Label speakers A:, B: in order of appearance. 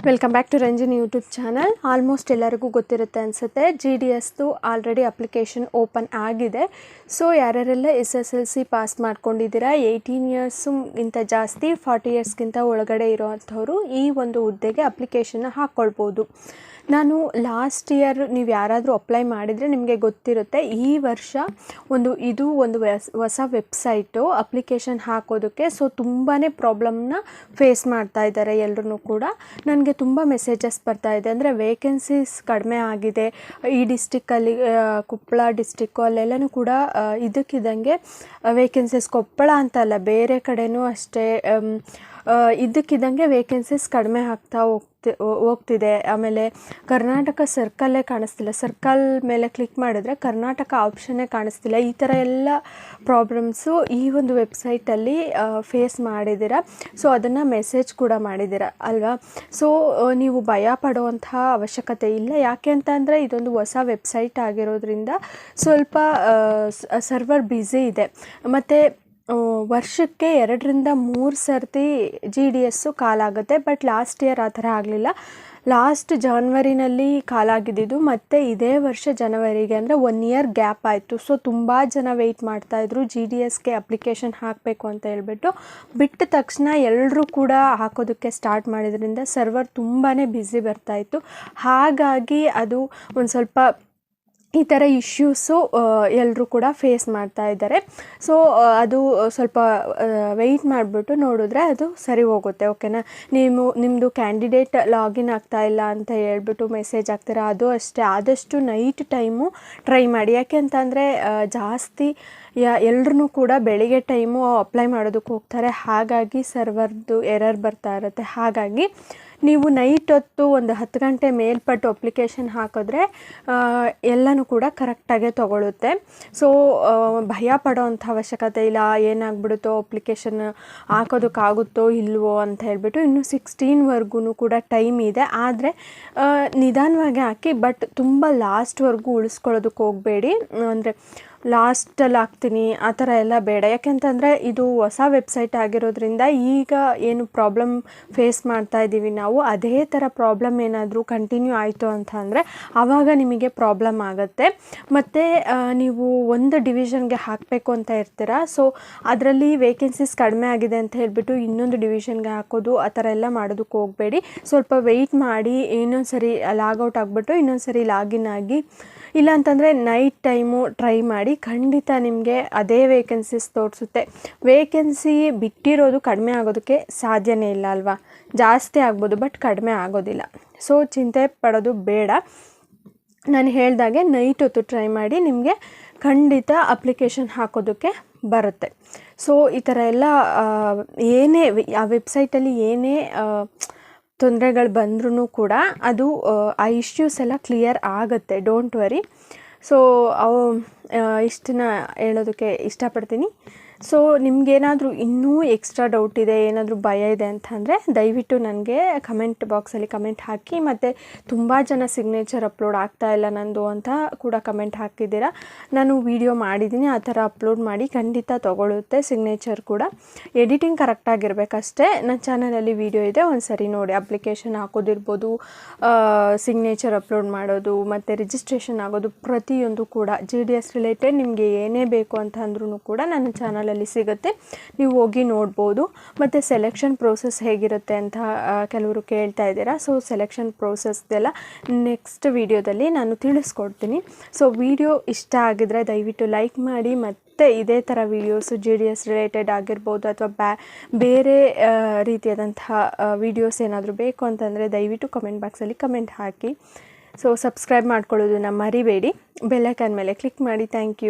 A: Welcome back to Ranjini YouTube channel. Almost ಎಲ್ಲರಿಗೂ ಗೊತ್ತಿರುತ್ತೆ ಅನಿಸುತ್ತೆ, ಜಿ ಡಿ ಎಸ್ದು ಆಲ್ರೆಡಿ ಅಪ್ಲಿಕೇಶನ್ ಓಪನ್ ಆಗಿದೆ. ಸೊ ಯಾರ್ಯಾರೆಲ್ಲ SSLC ಪಾಸ್ ಮಾಡ್ಕೊಂಡಿದ್ದೀರಾ, 18 ಇಯರ್ಸ್ಗಿಂತ ಜಾಸ್ತಿ 40 ಇಯರ್ಸ್ಗಿಂತ ಒಳಗಡೆ ಇರೋವಂಥವ್ರು ಈ ಒಂದು ಹುದ್ದೆಗೆ ಅಪ್ಲಿಕೇಶನ್ನ ಹಾಕ್ಕೊಳ್ಬೋದು. ನಾನು ಲಾಸ್ಟ್ ಇಯರ್ ನೀವು ಯಾರಾದರೂ ಅಪ್ಲೈ ಮಾಡಿದರೆ ನಿಮಗೆ ಗೊತ್ತಿರುತ್ತೆ, ಈ ವರ್ಷ ಇದು ಒಂದು ಹೊಸ ವೆಬ್ಸೈಟು ಅಪ್ಲಿಕೇಶನ್ ಹಾಕೋದಕ್ಕೆ. ಸೊ ತುಂಬಾ ಪ್ರಾಬ್ಲಮ್ನ ಫೇಸ್ ಮಾಡ್ತಾ ಇದ್ದಾರೆ ಎಲ್ಲರೂ ಕೂಡ. ನನಗೆ ತುಂಬ ಮೆಸೇಜಸ್ ಬರ್ತಾ ಇದೆ, ಅಂದರೆ ವೇಕೆನ್ಸೀಸ್ ಕಡಿಮೆ ಆಗಿದೆ ಈ ಡಿಸ್ಟಿಕ್ಕಲ್ಲಿ, ಕೊಪ್ಪಳ ಡಿಸ್ಟಿಕ್ಕು ಅಲ್ಲೆಲ್ಲನೂ ಕೂಡ ಇದಕ್ಕಿದ್ದಂಗೆ ವೇಕೆನ್ಸೀಸ್, ಕೊಪ್ಪಳ ಅಂತಲ್ಲ ಬೇರೆ ಕಡೆನೂ ಅಷ್ಟೇ, ಇದಕ್ಕಿದ್ದಂಗೆ ವೇಕೆನ್ಸೀಸ್ ಕಡಿಮೆ ಆಗ್ತಾ ಹೋಗ್ತಿದೆ. ಆಮೇಲೆ ಕರ್ನಾಟಕ ಸರ್ಕಲ್ಲೇ ಕಾಣಿಸ್ತಿಲ್ಲ, ಸರ್ಕಲ್ ಮೇಲೆ ಕ್ಲಿಕ್ ಮಾಡಿದ್ರೆ ಕರ್ನಾಟಕ ಆಪ್ಷನ್ನೇ ಕಾಣಿಸ್ತಿಲ್ಲ. ಈ ಥರ ಎಲ್ಲ ಪ್ರಾಬ್ಲಮ್ಸು ಈ ಒಂದು ವೆಬ್ಸೈಟಲ್ಲಿ ಫೇಸ್ ಮಾಡಿದ್ದೀರ. ಸೊ ಅದನ್ನು ಮೆಸೇಜ್ ಕೂಡ ಮಾಡಿದ್ದೀರ ಅಲ್ವಾ. ಸೊ ನೀವು ಭಯ ಪಡುವಂತಹ ಅವಶ್ಯಕತೆ ಇಲ್ಲ. ಯಾಕೆ ಅಂತಂದರೆ ಇದೊಂದು ಹೊಸ ವೆಬ್ಸೈಟ್ ಆಗಿರೋದ್ರಿಂದ ಸ್ವಲ್ಪ ಸರ್ವರ್ ಬ್ಯುಸಿ ಇದೆ. ಮತ್ತು ವರ್ಷಕ್ಕೆ 2-3 ಸರ್ತಿ GDS ಕಾಲಾಗುತ್ತೆ. ಬಟ್ ಲಾಸ್ಟ್ ಇಯರ್ ಆ ಥರ ಆಗಲಿಲ್ಲ. ಲಾಸ್ಟ್ ಜಾನ್ವರಿನಲ್ಲಿ ಕಾಲಾಗಿದ್ದು, ಮತ್ತು ಇದೇ ವರ್ಷ ಜನವರಿಗೆ, ಅಂದರೆ 1 ಇಯರ್ ಗ್ಯಾಪ್ ಆಯಿತು. ಸೊ ತುಂಬ ಜನ ವೆಯ್ಟ್ ಮಾಡ್ತಾಯಿದ್ರು GDSಗೆ ಅಪ್ಲಿಕೇಶನ್ ಹಾಕಬೇಕು ಅಂತ ಹೇಳ್ಬಿಟ್ಟು. ಬಿಟ್ಟ ತಕ್ಷಣ ಎಲ್ಲರೂ ಕೂಡ ಹಾಕೋದಕ್ಕೆ ಸ್ಟಾರ್ಟ್ ಮಾಡಿದ್ರಿಂದ ಸರ್ವರ್ ತುಂಬಾ ಬ್ಯುಸಿ ಬರ್ತಾಯಿತ್ತು. ಹಾಗಾಗಿ ಅದು ಒಂದು ಸ್ವಲ್ಪ ಈ ಥರ ಇಶ್ಯೂಸು ಎಲ್ಲರೂ ಕೂಡ ಫೇಸ್ ಮಾಡ್ತಾ ಇದ್ದಾರೆ. ಸೊ ಅದು ಸ್ವಲ್ಪ ವೆಯ್ಟ್ ಮಾಡಿಬಿಟ್ಟು ನೋಡಿದ್ರೆ ಅದು ಸರಿ ಹೋಗುತ್ತೆ. ಓಕೆನಾ. ನಿಮ್ಮದು ಕ್ಯಾಂಡಿಡೇಟ್ ಲಾಗಿನ್ ಆಗ್ತಾ ಇಲ್ಲ ಅಂತ ಹೇಳ್ಬಿಟ್ಟು ಮೆಸೇಜ್ ಆಗ್ತೀರಾ, ಅದು ಅಷ್ಟೇ. ಆದಷ್ಟು ನೈಟ್ ಟೈಮು ಟ್ರೈ ಮಾಡಿ. ಯಾಕೆ ಅಂತಂದರೆ ಜಾಸ್ತಿ ಎಲ್ಲರೂ ಕೂಡ ಬೆಳಿಗ್ಗೆ ಟೈಮು ಅಪ್ಲೈ ಮಾಡೋದಕ್ಕೆ ಹೋಗ್ತಾರೆ. ಹಾಗಾಗಿ ಸರ್ವರ್ದು ಎರರ್ ಬರ್ತಾ ಇರುತ್ತೆ. ಹಾಗಾಗಿ ನೀವು ನೈಟ್ ಹೊತ್ತು ಒಂದು 10 ಗಂಟೆ ಮೇಲ್ಪಟ್ಟು ಅಪ್ಲಿಕೇಶನ್ ಹಾಕಿದ್ರೆ ಎಲ್ಲನೂ ಕೂಡ ಕರೆಕ್ಟಾಗೆ ತೊಗೊಳುತ್ತೆ. ಸೊ ಭಯ ಪಡೋವಂಥ ಅವಶ್ಯಕತೆ ಇಲ್ಲ, ಏನಾಗ್ಬಿಡುತ್ತೋ ಅಪ್ಲಿಕೇಶನ್ ಹಾಕೋದಕ್ಕಾಗುತ್ತೋ ಇಲ್ವೋ ಅಂತ ಹೇಳ್ಬಿಟ್ಟು. ಇನ್ನು 16ವರೆಗೂ ಕೂಡ ಟೈಮ್ ಇದೆ. ಆದರೆ ನಿಧಾನವಾಗಿ ಹಾಕಿ, ಬಟ್ ತುಂಬ ಲಾಸ್ಟ್ವರೆಗೂ ಉಳಿಸ್ಕೊಳ್ಳೋದಕ್ಕೆ ಹೋಗಬೇಡಿ. ಅಂದರೆ ಲಾಸ್ಟಲ್ಲಿ ಹಾಕ್ತೀನಿ ಆ ಥರ ಎಲ್ಲ ಬೇಡ. ಯಾಕೆಂತಂದರೆ ಇದು ಹೊಸ ವೆಬ್ಸೈಟ್ ಆಗಿರೋದ್ರಿಂದ ಈಗ ಏನು ಪ್ರಾಬ್ಲಮ್ ಫೇಸ್ ಮಾಡ್ತಾ ಇದ್ದೀವಿ ನಾವು, ಅದೇ ಥರ ಪ್ರಾಬ್ಲಮ್ ಏನಾದರೂ ಕಂಟಿನ್ಯೂ ಆಯಿತು ಅಂತ ಅಂದರೆ ಆವಾಗ ನಿಮಗೆ ಪ್ರಾಬ್ಲಮ್ ಆಗುತ್ತೆ. ಮತ್ತು ನೀವು ಒಂದು ಡಿವಿಷನ್ಗೆ ಹಾಕಬೇಕು ಅಂತ ಇರ್ತೀರ. ಸೊ ಅದರಲ್ಲಿ ವೇಕೆನ್ಸೀಸ್ ಕಡಿಮೆ ಆಗಿದೆ ಅಂತ ಹೇಳ್ಬಿಟ್ಟು ಇನ್ನೊಂದು ಡಿವಿಷನ್ಗೆ ಹಾಕೋದು ಆ ಥರ ಎಲ್ಲ ಮಾಡೋದಕ್ಕೆ ಹೋಗಬೇಡಿ. ಸ್ವಲ್ಪ ವೆಯ್ಟ್ ಮಾಡಿ, ಇನ್ನೊಂದು ಸರಿ ಲಾಗೌಟ್ ಆಗಿಬಿಟ್ಟು ಇನ್ನೊಂದು ಸರಿ ಲಾಗಿನ್ ಆಗಿ, ಇಲ್ಲ ಅಂತಂದರೆ ನೈಟ್ ಟೈಮು ಟ್ರೈ ಮಾಡಿ. ಖಂಡಿತ ನಿಮಗೆ ಅದೇ ವೇಕೆನ್ಸೀಸ್ ತೋರಿಸುತ್ತೆ. ವೇಕೆನ್ಸಿ ಬಿಟ್ಟಿರೋದು ಕಡಿಮೆ ಆಗೋದಕ್ಕೆ ಸಾಧ್ಯನೇ ಇಲ್ಲ ಅಲ್ವಾ. ಜಾಸ್ತಿ ಆಗ್ಬೋದು ಬಟ್ ಕಡಿಮೆ ಆಗೋದಿಲ್ಲ. ಸೊ ಚಿಂತೆ ಪಡೋದು ಬೇಡ. ನಾನು ಹೇಳ್ದಾಗೆ ನೈಟ್ ಹೊತ್ತು ಟ್ರೈ ಮಾಡಿ, ನಿಮಗೆ ಖಂಡಿತ ಅಪ್ಲಿಕೇಶನ್ ಹಾಕೋದಕ್ಕೆ ಬರುತ್ತೆ. ಸೊ ಈ ಥರ ಎಲ್ಲ ಏನೇ ಆ ವೆಬ್ಸೈಟಲ್ಲಿ ಏನೇ ತೊಂದರೆಗಳು ಬಂದ್ರೂ ಕೂಡ ಅದು ಆ ಇಶ್ಯೂಸ್ ಎಲ್ಲ ಕ್ಲಿಯರ್ ಆಗುತ್ತೆ, ಡೋಂಟ್ ವರಿ. ಸೊ ಇಷ್ಟನ್ನ ಹೇಳೋದಕ್ಕೆ ಇಷ್ಟಪಡ್ತೀನಿ. ಸೊ ನಿಮಗೇನಾದರೂ ಇನ್ನೂ ಎಕ್ಸ್ಟ್ರಾ ಡೌಟ್ ಇದೆ, ಏನಾದರೂ ಭಯ ಇದೆ ಅಂತಂದರೆ ದಯವಿಟ್ಟು ನನಗೆ ಕಮೆಂಟ್ ಬಾಕ್ಸಲ್ಲಿ ಕಮೆಂಟ್ ಹಾಕಿ. ಮತ್ತು ತುಂಬ ಜನ ಸಿಗ್ನೇಚರ್ ಅಪ್ಲೋಡ್ ಆಗ್ತಾ ಇಲ್ಲ ನಂದು ಅಂತ ಕೂಡ ಕಮೆಂಟ್ ಹಾಕಿದ್ದೀರಾ. ನಾನು ವಿಡಿಯೋ ಮಾಡಿದ್ದೀನಿ, ಆ ಥರ ಅಪ್ಲೋಡ್ ಮಾಡಿ ಖಂಡಿತ ತೊಗೊಳುತ್ತೆ ಸಿಗ್ನೇಚರ್ ಕೂಡ. ಎಡಿಟಿಂಗ್ ಕರೆಕ್ಟಾಗಿರಬೇಕಷ್ಟೇ. ನನ್ನ ಚಾನಲಲ್ಲಿ ವಿಡಿಯೋ ಇದೆ, ಒಂದು ಸರಿ ನೋಡಿ. ಅಪ್ಲಿಕೇಶನ್ ಹಾಕೋದಿರ್ಬೋದು, ಸಿಗ್ನೇಚರ್ ಅಪ್ಲೋಡ್ ಮಾಡೋದು, ಮತ್ತು ರಿಜಿಸ್ಟ್ರೇಷನ್ ಆಗೋದು, ಪ್ರತಿಯೊಂದು ಕೂಡ GDS ರಿಲೇಟೆಡ್ ನಿಮಗೆ ಏನೇ ಬೇಕು ಅಂತ ಅಂದ್ರೂ ಕೂಡ ನನ್ನ ಚಾನಲಲ್ಲಿ ಸಿಗುತ್ತೆ, ನೀವು ಹೋಗಿ ನೋಡ್ಬೋದು. ಮತ್ತು ಸೆಲೆಕ್ಷನ್ ಪ್ರೋಸೆಸ್ ಹೇಗಿರುತ್ತೆ ಅಂತ ಕೆಲವರು ಕೇಳ್ತಾ ಇದ್ದೀರಾ. ಸೊ ಸೆಲೆಕ್ಷನ್ ಪ್ರೋಸೆಸ್ದೆಲ್ಲ ನೆಕ್ಸ್ಟ್ ವಿಡಿಯೋದಲ್ಲಿ ನಾನು ತಿಳಿಸ್ಕೊಡ್ತೀನಿ. ಸೊ ವಿಡಿಯೋ ಇಷ್ಟ ಆಗಿದ್ರೆ ದಯವಿಟ್ಟು ಲೈಕ್ ಮಾಡಿ. ಮತ್ತು ಇದೇ ಥರ ವೀಡಿಯೋಸು GDS ರಿಲೇಟೆಡ್ ಆಗಿರ್ಬೋದು ಅಥವಾ ಬೇರೆ ರೀತಿಯಾದಂತಹ ವೀಡಿಯೋಸ್ ಏನಾದರೂ ಬೇಕು ಅಂತಂದರೆ ದಯವಿಟ್ಟು ಕಮೆಂಟ್ ಬಾಕ್ಸಲ್ಲಿ ಕಮೆಂಟ್ ಹಾಕಿ. ಸೊ ಸಬ್ಸ್ಕ್ರೈಬ್ ಮಾಡ್ಕೊಳ್ಳೋದನ್ನ ಮರಿಬೇಡಿ. ಬೆಲ್ ಐಕಾನ್ ಮೇಲೆ ಕ್ಲಿಕ್ ಮಾಡಿ. Thank you.